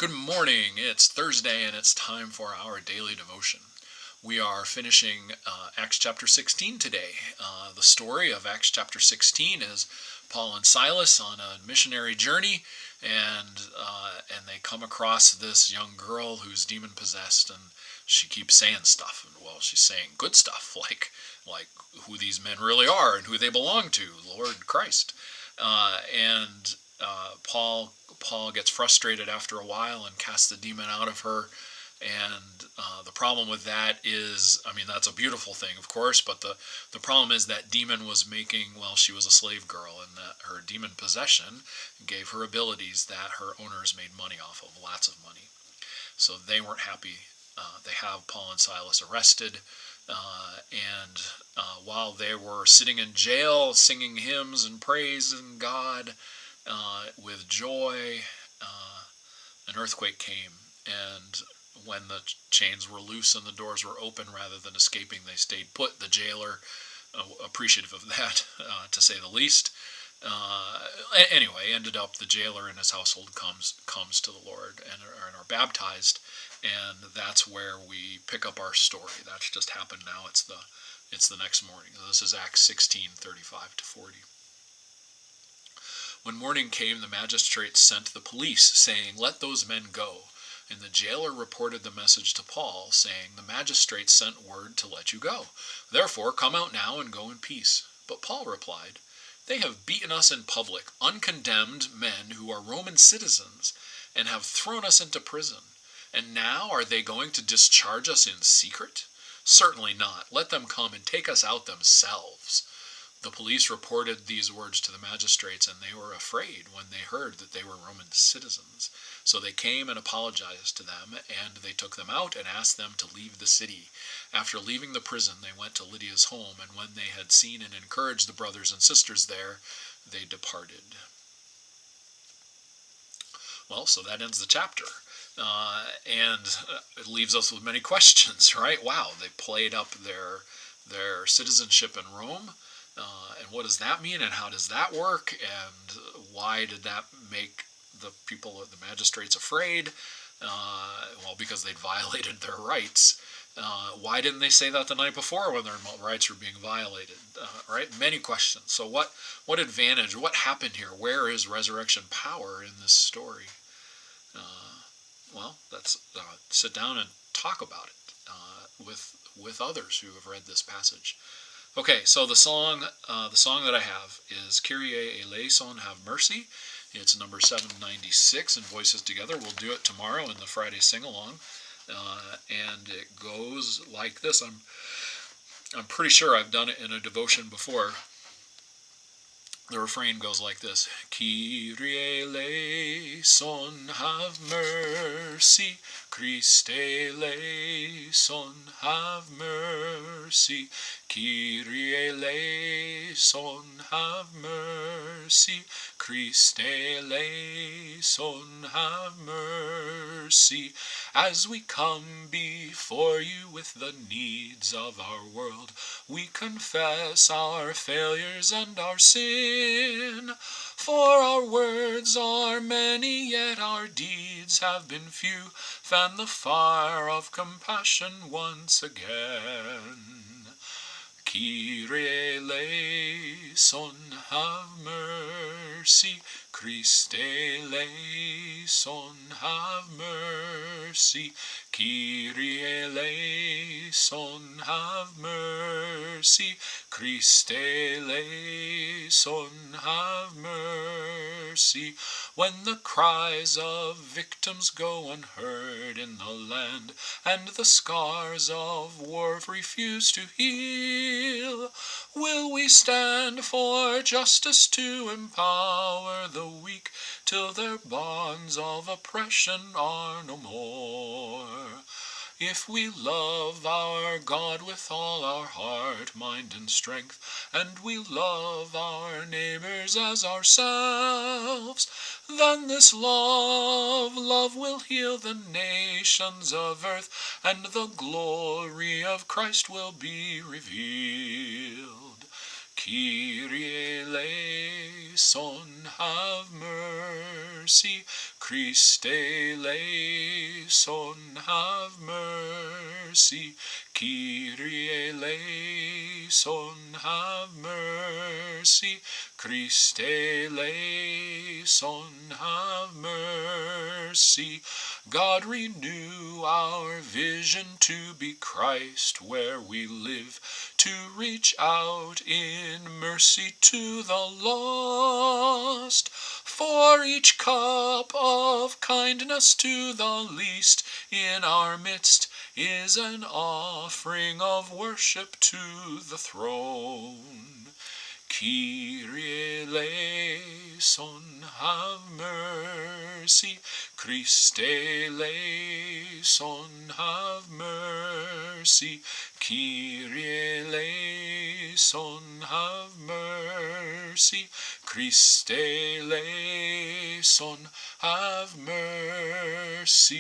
Good morning. It's Thursday and it's time for our daily devotion. We are finishing Acts chapter 16 today. The story of Acts chapter 16 is Paul and Silas on a missionary journey, and they come across this young girl who's demon possessed, and she keeps saying stuff. Well, she's saying good stuff, like who these men really are and who they belong to, Lord Christ. Paul gets frustrated after a while and casts the demon out of her. And the problem with that is, that's a beautiful thing, of course, but the problem is that demon was she was a slave girl, and that her demon possession gave her abilities that her owners made money off of, lots of money. So they weren't happy. They have Paul and Silas arrested, and while they were sitting in jail singing hymns and praising God with joy, an earthquake came, and when the chains were loose and the doors were open, rather than escaping, they stayed put. The jailer, appreciative of that, to say the least. Anyway, ended up the jailer and his household comes to the Lord and are baptized, and that's where we pick up our story. That's just happened now. It's the next morning. This is Acts 16:35-40. When morning came, the magistrates sent the police, saying, "Let those men go." And the jailer reported the message to Paul, saying, "The magistrates sent word to let you go. Therefore, come out now and go in peace." But Paul replied, "They have beaten us in public, uncondemned men who are Roman citizens, and have thrown us into prison. And now are they going to discharge us in secret? Certainly not. Let them come and take us out themselves." The police reported these words to the magistrates, and they were afraid when they heard that they were Roman citizens. So they came and apologized to them, and they took them out and asked them to leave the city. After leaving the prison, they went to Lydia's home, and when they had seen and encouraged the brothers and sisters there, they departed. Well, so that ends the chapter. And it leaves us with many questions, right? Wow, they played up their citizenship in Rome. And what does that mean, and how does that work, and why did that make the magistrates afraid? Well, because they'd violated their rights. Why didn't they say that the night before when their rights were being violated? Right? Many questions. So what advantage, what happened here? Where is resurrection power in this story? Well, let's sit down and talk about it with others who have read this passage. Okay, so the song that I have is Kyrie, Eleison, have mercy. It's number 796 in Voices Together. We'll do it tomorrow in the Friday sing-along. And it goes like this. I'm pretty sure I've done it in a devotion before. The refrain goes like this: Kyrie eleison, have mercy. Christe eleison, have mercy. Kyrie eleison, have mercy. Christe eleison, have mercy. As we come before you with the needs of our world, we confess our failures and our sin. For our words are many, yet our deeds have been few. Fan the fire of compassion once again. Kyrie eleison, have mercy. Christe eleison, have mercy. Kyrie eleison, have mercy. Christe eleison, have mercy. When the cries of victims go unheard in the land, and the scars of war refuse to heal, will we stand for justice to empower the weak, till their bonds of oppression are no more? If we love our God with all our heart, mind, and strength, and we love our neighbors as ourselves, then this love will heal the nations of earth, and the glory of Christ will be revealed. Kyrie eleison, have mercy. Christe eleison, have mercy. Kyrie eleison, have mercy. Christe eleison, have mercy. God, renew our vision to be Christ where we live, to reach out in mercy to the lost. For each cup of kindness to the least in our midst is an offering of worship to the throne. Kyrie eleison, have mercy. Christe eleison, have mercy. Kyrie eleison, have mercy. Christe eleison, have mercy.